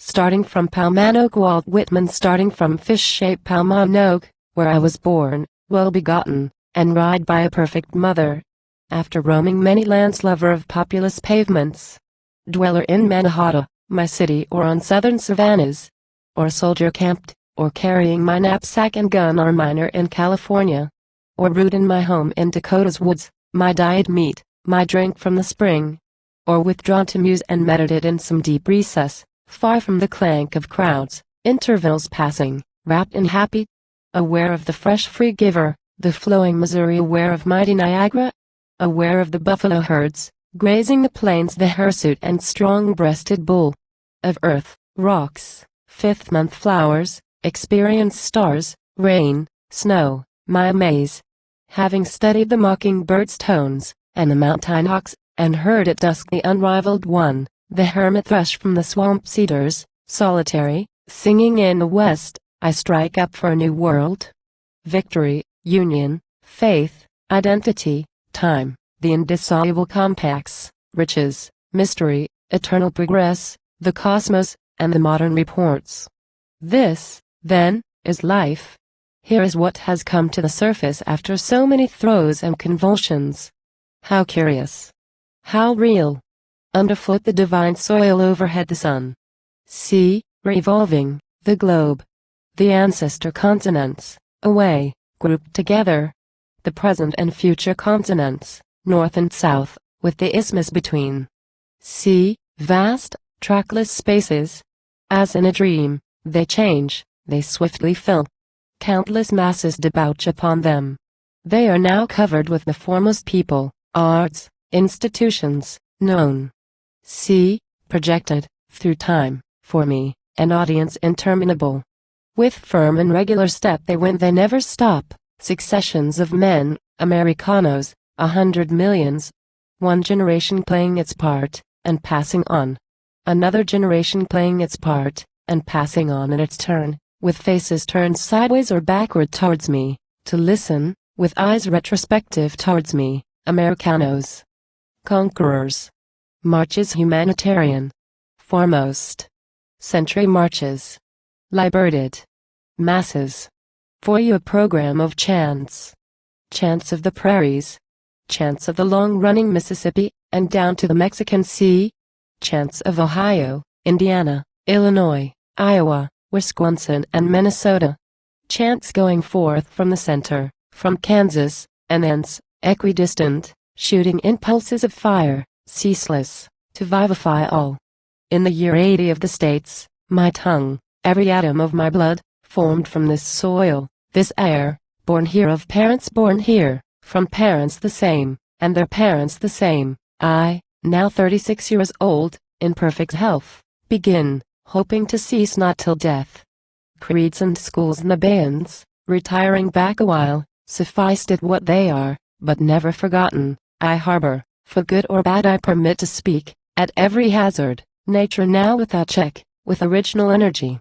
starting from Paumanok. Walt Whitman, starting from fish-shaped Paumanok, where I was born, well-begotten, and reared by a perfect mother. After roaming many lands, lover of populous pavements, dweller in Manhattan, my city, or on southern savannas, or soldier camped, or carrying my knapsack and gun, or miner in California, or root in my home in Dakota's woods, my diet meat, my drink from the spring, or withdrawn to muse and meditate in some deep recess, far from the clank of crowds, intervals passing, wrapped in happy, aware of the fresh free giver, the flowing Missouri, aware of mighty Niagara, aware of the buffalo herds, grazing the plains, the hirsute and strong-breasted bull, of earth, rocks, fifth-month flowers, experience stars, rain, snow, my amaze. Having studied the mocking-bird's tones, and the mountain hawk's, and heard at dusk the unrivaled one, the hermit thrush from the swamp cedars, solitary, singing in the west, I strike up for a new world. Victory, union, faith, identity, time, the indissoluble compacts, riches, mystery, eternal progress, the cosmos, and the modern reports. This, then, is life. Here is what has come to the surface after so many throes and convulsions. How curious! How real! Underfoot the divine soil, overhead the sun. See, revolving, the globe. The ancestor continents, away, grouped together. The present and future continents, north and south, with the isthmus between. See, vast, trackless spaces. As in a dream, they change, they swiftly fill. Countless masses debouch upon them. They are now covered with the foremost people, arts, institutions, known. See, projected, through time, for me, an audience interminable. With firm and regular step they went, they never stop, successions of men, Americanos, 100 millions. One generation playing its part, and passing on. Another generation playing its part, and passing on in its turn, with faces turned sideways or backward towards me, to listen, with eyes retrospective towards me, Americanos. Conquerors. Marches humanitarian. Foremost. Century marches. Liberated. Masses. For you a program of chants. Chants of the prairies. Chants of the long-running Mississippi, and down to the Mexican Sea. Chants of Ohio, Indiana, Illinois, Iowa, Wisconsin and Minnesota. Chants going forth from the center, from Kansas, and thence, equidistant, shooting impulses of fire, ceaseless, to vivify all. In the year 80 of the States, my tongue, every atom of my blood, formed from this soil, this air, born here of parents born here, from parents the same, and their parents the same, I, now 36 years old, in perfect health, begin, hoping to cease not till death. Creeds and schools and the bands, retiring back a while, sufficed it what they are, but never forgotten, I harbor, for good or bad I permit to speak, at every hazard, nature now without check, with original energy.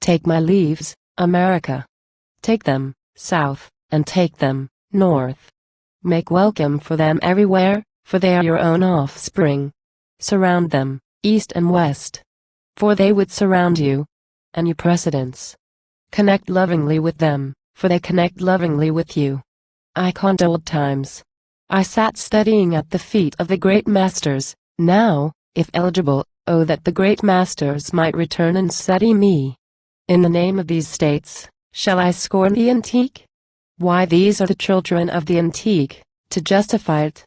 Take my leaves, America. Take them, south, and take them, north. Make welcome for them everywhere, for they are your own offspring. Surround them, east and west. For they would surround you, and you precedents. Connect lovingly with them, for they connect lovingly with you. I conned old times. I sat studying at the feet of the great masters, now, if eligible, oh that the great masters might return and study me. In the name of these states, shall I scorn the antique? Why, these are the children of the antique, to justify it.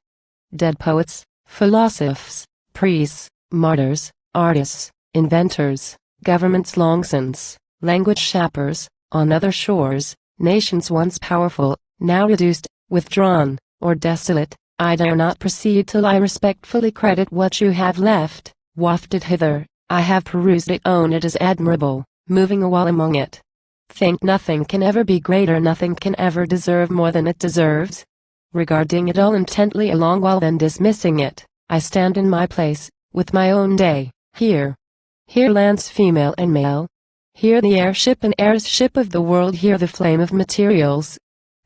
Dead poets, philosophers, priests, martyrs, artists, inventors, governments long since, language shapers, on other shores, nations once powerful, now reduced, withdrawn, or desolate, I dare not proceed till I respectfully credit what you have left, wafted hither. I have perused it, own it is admirable, moving a while among it. Think nothing can ever be greater, nothing can ever deserve more than it deserves. Regarding it all intently a long while, then dismissing it, I stand in my place, with my own day, here. Here lands female and male. Here the airship and airship of the world, here the flame of materials.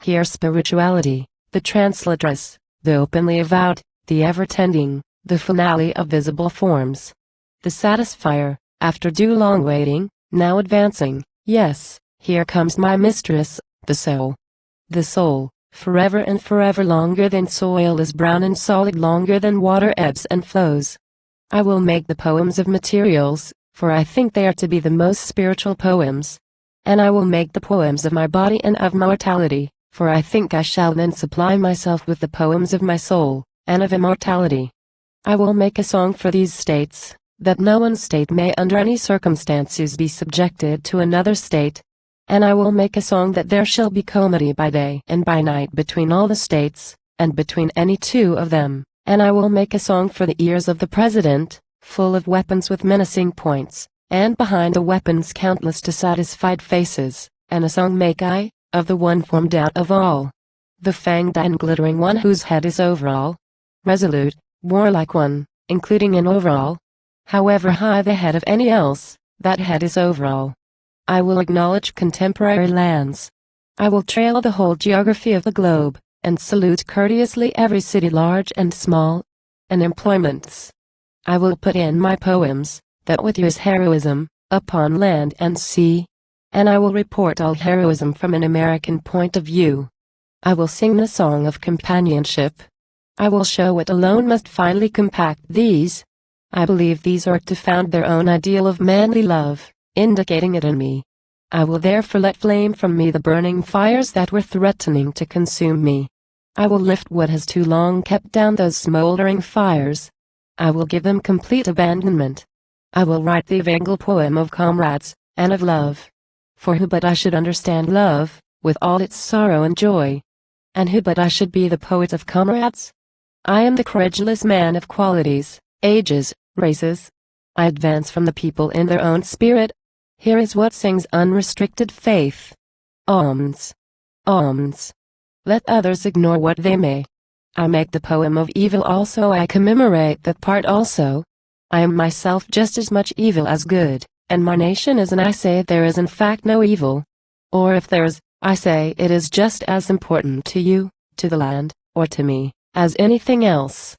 Here spirituality, the translatress, the openly avowed, the ever-tending, the finale of visible forms. The satisfier, After due long waiting, now advancing, yes, here comes my mistress, the soul. The soul, forever and forever longer than soil is brown and solid longer than water ebbs and flows. I will make the poems of materials, for I think they are to be the most spiritual poems. And I will make the poems of my body and of mortality, for I think I shall then supply myself with the poems of my soul, and of immortality. I will make a song for these states, that no one state may under any circumstances be subjected to another state. And I will make a song that there shall be comity by day and by night between all the states, and between any two of them. And I will make a song for the ears of the president, full of weapons with menacing points, and behind the weapons countless dissatisfied faces, and a song make I, of the one formed out of all. The fanged and glittering one whose head is over all. Resolute, warlike one, including an overall. However high the head of any else, that head is over all. I will acknowledge contemporary lands. I will trail the whole geography of the globe, and salute courteously every city large and small, and employments. I will put in my poems, that with yours heroism, upon land and sea. And I will report all heroism from an American point of view. I will sing the song of companionship. I will show what alone must finally compact these. I believe these are to found their own ideal of manly love, indicating it in me. I will therefore let flame from me the burning fires that were threatening to consume me. I will lift what has too long kept down those smoldering fires. I will give them complete abandonment. I will write the evangel poem of comrades, and of love. For who but I should understand love, with all its sorrow and joy? And who but I should be the poet of comrades? I am the credulous man of qualities, ages, races. I advance from the people in their own spirit. Here is what sings unrestricted faith. Alms. Alms. Let others ignore what they may. I make the poem of evil also. I commemorate that part also. I am myself just as much evil as good, and my nation is, and I say there is in fact no evil. Or if there is, I say it is just as important to you, to the land, or to me, as anything else.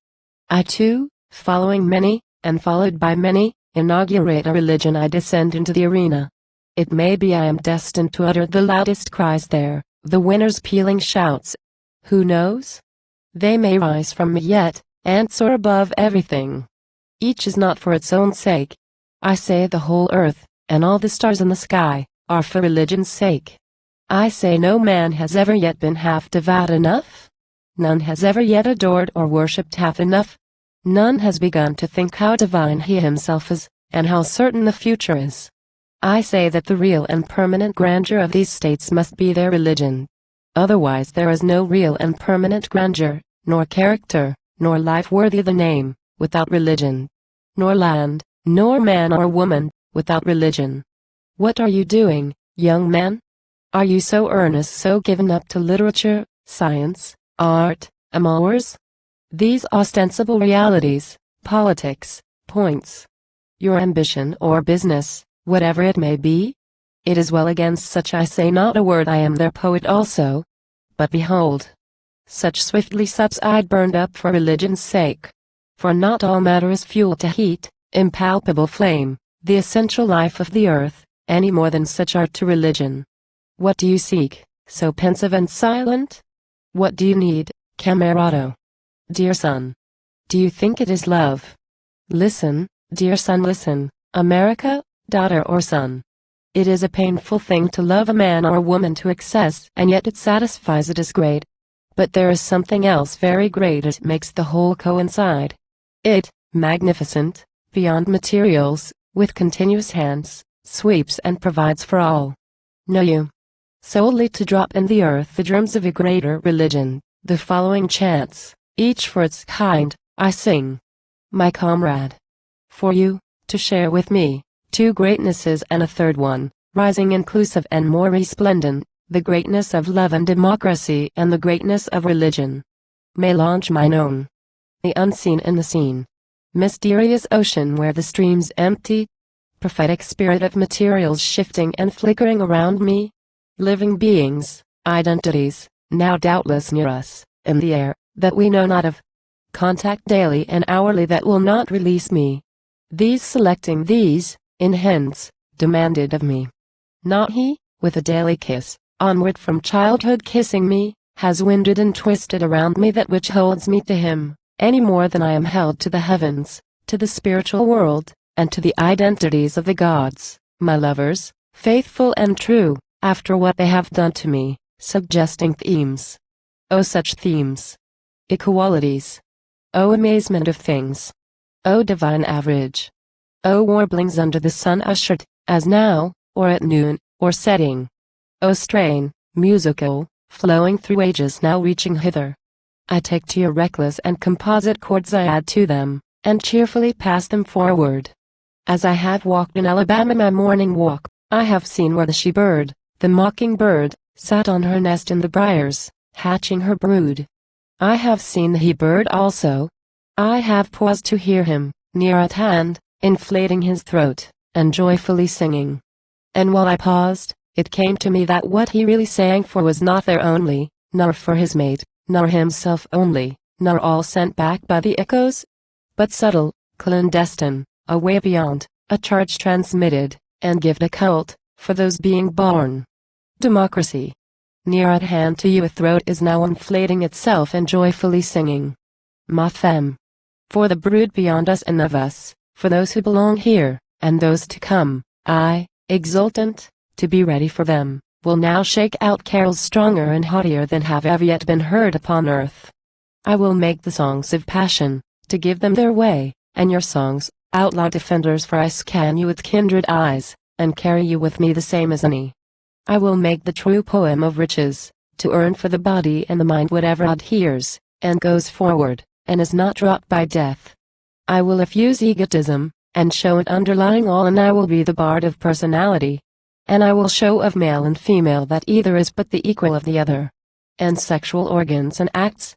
I too, following many, and followed by many, inaugurate a religion. I descend into the arena. It may be I am destined to utter the loudest cries there, the winner's pealing shouts. Who knows? They may rise from me yet, and soar above everything. Each is not for its own sake. I say the whole earth, and all the stars in the sky, are for religion's sake. I say no man has ever yet been half devout enough. None has ever yet adored or worshipped half enough. None has begun to think how divine he himself is, and how certain the future is. I say that the real and permanent grandeur of these states must be their religion. Otherwise there is no real and permanent grandeur, nor character, nor life worthy the name, without religion. Nor land, nor man or woman, without religion. What are you doing, young man? Are you so earnest, so given up to literature, science, art, amours? These ostensible realities, politics, points. Your ambition or business, whatever it may be? It is well against such I say not a word. I am their poet also. But behold, such swiftly subside burned up for religion's sake. For not all matter is fuel to heat, impalpable flame, the essential life of the earth, any more than such are to religion. What do you seek, so pensive and silent? What do you need, camerado? Dear son. Do you think it is love? Listen, dear son, listen, America, daughter or son. It is a painful thing to love a man or woman to excess, and yet it satisfies. It is great. But there is something else very great. It makes the whole coincide. It, magnificent, beyond materials, with continuous hands, sweeps and provides for all. Know you? Solely to drop in the earth the germs of a greater religion, the following chants, each for its kind, I sing. My comrade. For you, to share with me, two greatnesses and a third one, rising inclusive and more resplendent, the greatness of love and democracy and the greatness of religion. Mélange mine own. The unseen and the seen. Mysterious ocean where the streams empty. Prophetic spirit of materials shifting and flickering around me. Living beings, identities, now doubtless near us, in the air, that we know not of. Contact daily and hourly that will not release me. These selecting these, in hence, demanded of me. Not he, with a daily kiss, onward from childhood kissing me, has winded and twisted around me that which holds me to him, any more than I am held to the heavens, to the spiritual world, and to the identities of the gods, my lovers, faithful and true, after what they have done to me, suggesting themes. Oh, such themes! Equalities! Oh, amazement of things! Oh, divine average! Oh, warblings under the sun ushered, as now, or at noon, or setting. Oh, strain, musical, flowing through ages now reaching hither. I take to your reckless and composite chords, I add to them, and cheerfully pass them forward. As I have walked in Alabama my morning walk, I have seen where the she-bird, the mocking-bird, sat on her nest in the briars, hatching her brood. I have seen the he-bird also. I have paused to hear him, near at hand, inflating his throat, and joyfully singing. And while I paused, it came to me that what he really sang for was not there only, nor for his mate, nor himself only, nor all sent back by the echoes, but subtle, clandestine, away beyond, a charge transmitted, and gift occult, for those being born. Democracy. Near at hand to you a throat is now inflating itself and joyfully singing. Ma femme. For the brood beyond us and of us, for those who belong here, and those to come, I, exultant, to be ready for them, will now shake out carols stronger and haughtier than have ever yet been heard upon earth. I will make the songs of passion, to give them their way, and your songs, outlaw defenders, for I scan you with kindred eyes, and carry you with me the same as any. I will make the true poem of riches, to earn for the body and the mind whatever adheres, and goes forward, and is not dropped by death. I will effuse egotism, and show it underlying all, and I will be the bard of personality. And I will show of male and female that either is but the equal of the other. And sexual organs and acts.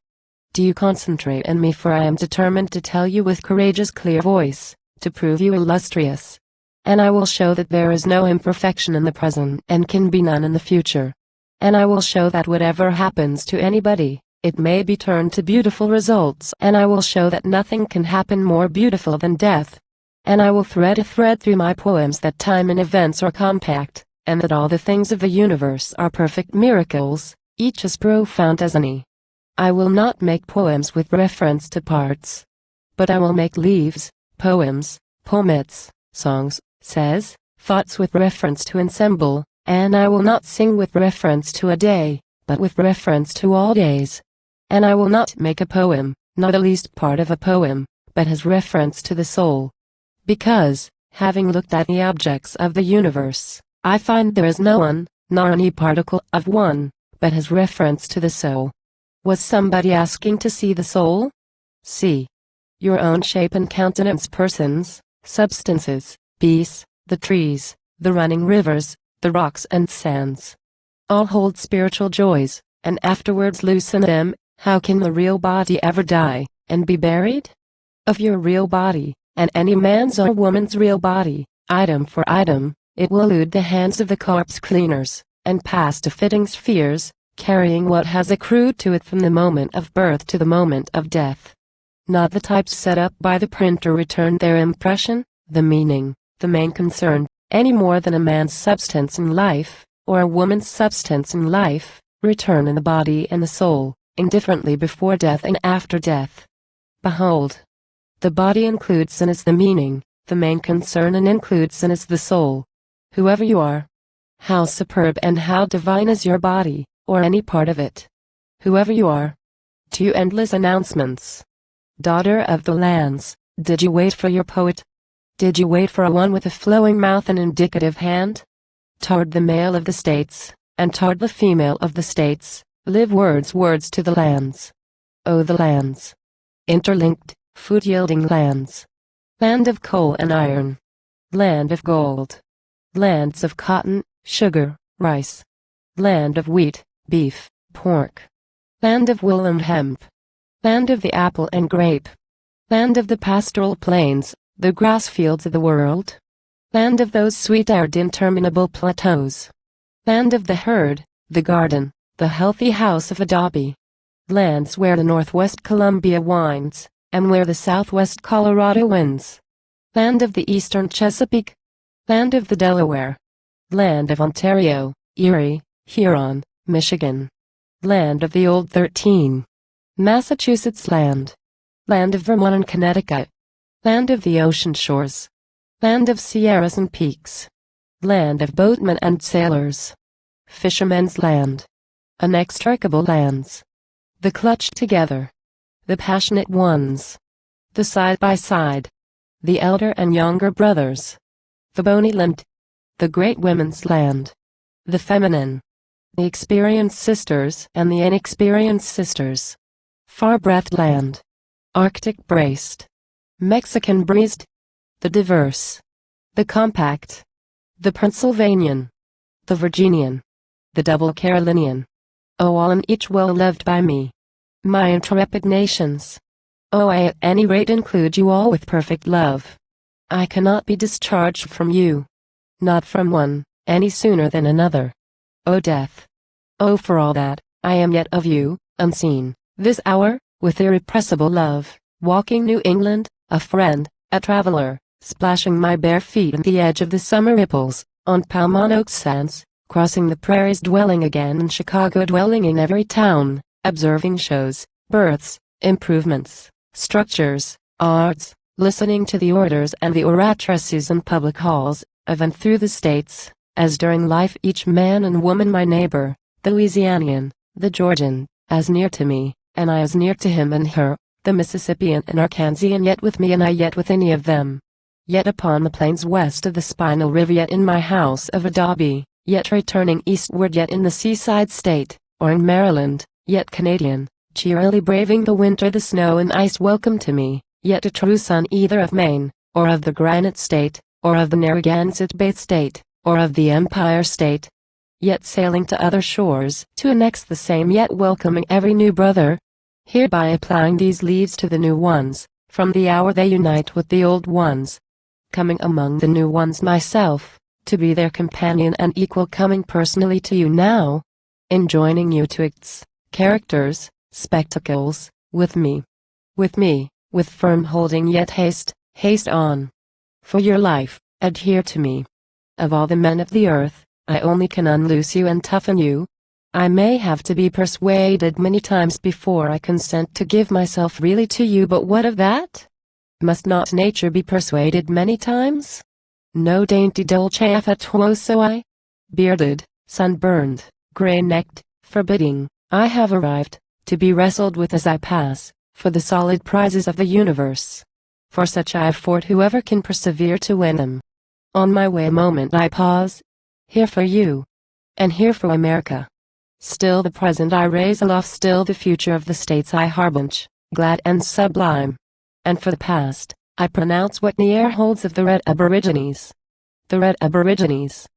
Do you concentrate in me, for I am determined to tell you with courageous clear voice, to prove you illustrious. And I will show that there is no imperfection in the present and can be none in the future. And I will show that whatever happens to anybody, it may be turned to beautiful results, and I will show that nothing can happen more beautiful than death. And I will thread a thread through my poems that time and events are compact, and that all the things of the universe are perfect miracles, each as profound as any. I will not make poems with reference to parts, but I will make leaves, poems, pomets, songs, says, thoughts with reference to ensemble, and I will not sing with reference to a day, but with reference to all days. And I will not make a poem, not the least part of a poem, but has reference to the soul. Because, having looked at the objects of the universe, I find there is no one, nor any particle of one, but has reference to the soul. Was somebody asking to see the soul? See your own shape and countenance, persons, substances, beasts, the trees, the running rivers, the rocks and sands. All hold spiritual joys, and afterwards loosen them. How can the real body ever die, and be buried? Of your real body, and any man's or woman's real body, item for item, it will elude the hands of the corpse cleaners, and pass to fitting spheres, carrying what has accrued to it from the moment of birth to the moment of death. Not the types set up by the printer return their impression, the meaning, the main concern, any more than a man's substance in life, or a woman's substance in life, return in the body and the soul, indifferently before death and after death. Behold, the body includes in us the meaning, the main concern, and includes in us the soul. Whoever you are, how superb and how divine is your body, or any part of it. Whoever you are. To endless announcements. Daughter of the lands, did you wait for your poet? Did you wait for a one with a flowing mouth and indicative hand? Toward the male of the states, and toward the female of the states, live words to the lands. Oh, the lands. Interlinked, food-yielding lands. Land of coal and iron. Land of gold. Lands of cotton, sugar, rice. Land of wheat, beef, pork. Land of wool and hemp. Land of the apple and grape. Land of the pastoral plains, the grass fields of the world. Land of those sweet-aired interminable plateaus. Land of the herd, the garden, the healthy house of adobe. Lands where the northwest Columbia winds, and where the southwest Colorado winds. Land of the eastern Chesapeake. land of the Delaware, land of Ontario, Erie, Huron, Michigan, land of the Old 13, Massachusetts land of Vermont and Connecticut, land of the ocean shores, land of sierras and peaks, land of boatmen and sailors, fishermen's land, inextricable lands, the clutched together, the passionate ones, the side by side, the elder and younger brothers, the bony limbed, the great women's land, the feminine, the experienced sisters and the inexperienced sisters, far-breathed land, Arctic braced, Mexican breezed, the diverse, the compact, the Pennsylvanian, the Virginian, the double Carolinian, oh all and each well loved by me, my intrepid nations. Oh, I at any rate include you all with perfect love. I cannot be discharged from you, not from one, any sooner than another. O death! Oh, for all that, I am yet of you, unseen, this hour, with irrepressible love, walking New England, a friend, a traveler, splashing my bare feet in the edge of the summer ripples, on Paumanok sands, crossing the prairies dwelling again in Chicago dwelling in every town, observing shows, births, improvements, structures, arts, listening to the orators and the oratresses in public halls, of and through the states, as during life each man and woman my neighbor, the Louisianian, the Georgian, as near to me, and I as near to him and her, the Mississippian and Arkansian yet with me and I yet with any of them. Yet upon the plains west of the Spinal River yet in my house of adobe, yet returning eastward yet in the seaside state, or in Maryland, yet Canadian, cheerily braving the winter the snow and ice welcome to me, yet a true son either of Maine, or of the Granite State, or of the Narragansett Bay State, or of the Empire State, yet sailing to other shores to annex the same yet welcoming every new brother, hereby applying these leaves to the new ones, from the hour they unite with the old ones, coming among the new ones myself, to be their companion and equal coming personally to you now, enjoining you to acts, characters, spectacles, with me, with firm holding yet haste on. For your life, adhere to me. Of all the men of the earth, I only can unloose you and toughen you. I may have to be persuaded many times before I consent to give myself really to you, but what of that? Must not nature be persuaded many times? No dainty dolce affettuoso I, bearded, sunburned, gray-necked, forbidding, I have arrived, to be wrestled with as I pass, for the solid prizes of the universe. For such I afford whoever can persevere to win them. On my way a moment I pause, here for you, and here for America. Still the present I raise aloft, still the future of the states I harbinge, glad and sublime. And for the past, I pronounce what the air holds of the red aborigines. The red aborigines.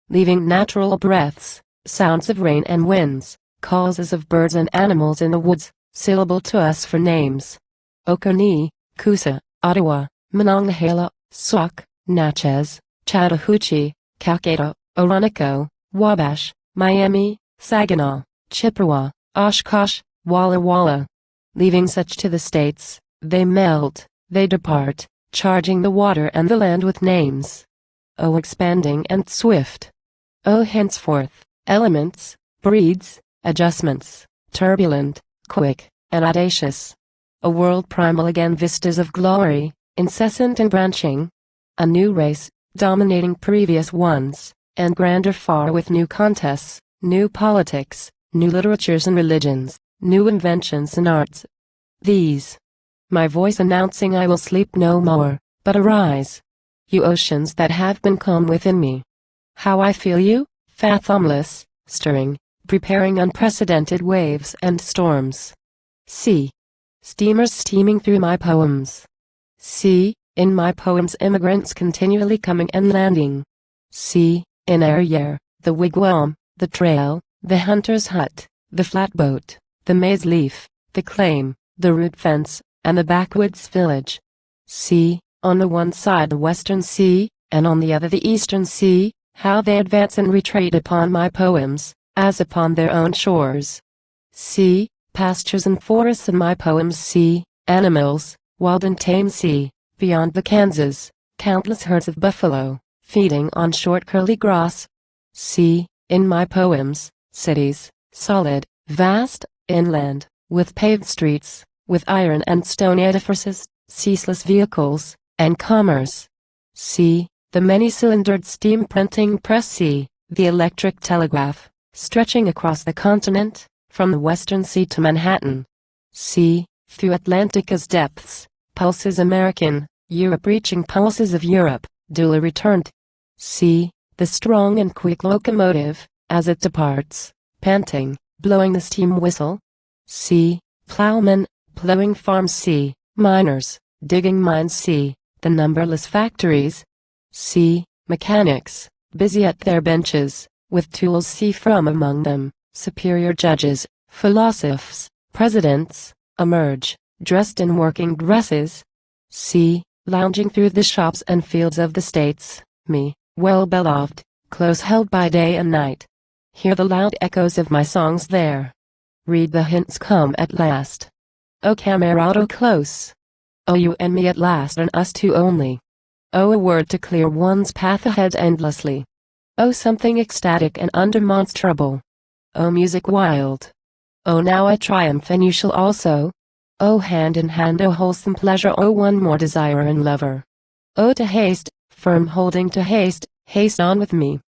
Leaving natural breaths, sounds of rain and winds, calls as of birds and animals in the woods, syllable to us for names. Oconee, Coosa, Ottawa, Monongahela, Sauk, Natchez, Chattahoochee, Calcata, Oronoco, Wabash, Miami, Saginaw, Chippewa, Oshkosh, Walla Walla. Leaving such to the states, they melt, they depart, charging the water and the land with names. O expanding and swift. O henceforth, elements, breeds, adjustments, turbulent, quick, and audacious. A world primal again, vistas of glory, incessant and branching. A new race, dominating previous ones, and grander far with new contests, new politics, new literatures and religions, new inventions and arts. These. My voice announcing I will sleep no more, but arise. You oceans that have been calm within me. How I feel you, fathomless, stirring, preparing unprecedented waves and storms. See. Steamers steaming through my poems. See, in my poems immigrants continually coming and landing. See, in air, the wigwam, the trail, the hunter's hut, the flatboat, the maize leaf, the claim, the root fence, and the backwoods village. See, on the one side the western sea, and on the other the eastern sea, how they advance and retreat upon my poems, as upon their own shores. See, pastures and forests in my poems. See, animals, wild and tame. See, beyond the Kansas, countless herds of buffalo, feeding on short curly grass. See, in my poems, cities, solid, vast, inland, with paved streets, with iron and stone edifices, ceaseless vehicles, and commerce. See, the many-cylindered steam printing press. See, the electric telegraph, stretching across the continent, from the western sea to Manhattan. See, through Atlantica's depths, pulses American, Europe reaching pulses of Europe, duly returned. See, the strong and quick locomotive, as it departs, panting, blowing the steam whistle. See, plowmen, plowing farms. See, miners, digging mines. See, the numberless factories. See, mechanics, busy at their benches, with tools. See, from among them, superior judges, philosophers, presidents, emerge, dressed in working dresses. See, lounging through the shops and fields of the states, me, well beloved, close held by day and night. Hear the loud echoes of my songs there. Read the hints come at last. O camerado close. O you and me at last, and us two only. O a word to clear one's path ahead endlessly. O something ecstatic and undemonstrable. O music wild. O now I triumph and you shall also. O hand in hand, O wholesome pleasure, O one more desire and lover. O to haste, firm holding to haste, haste on with me.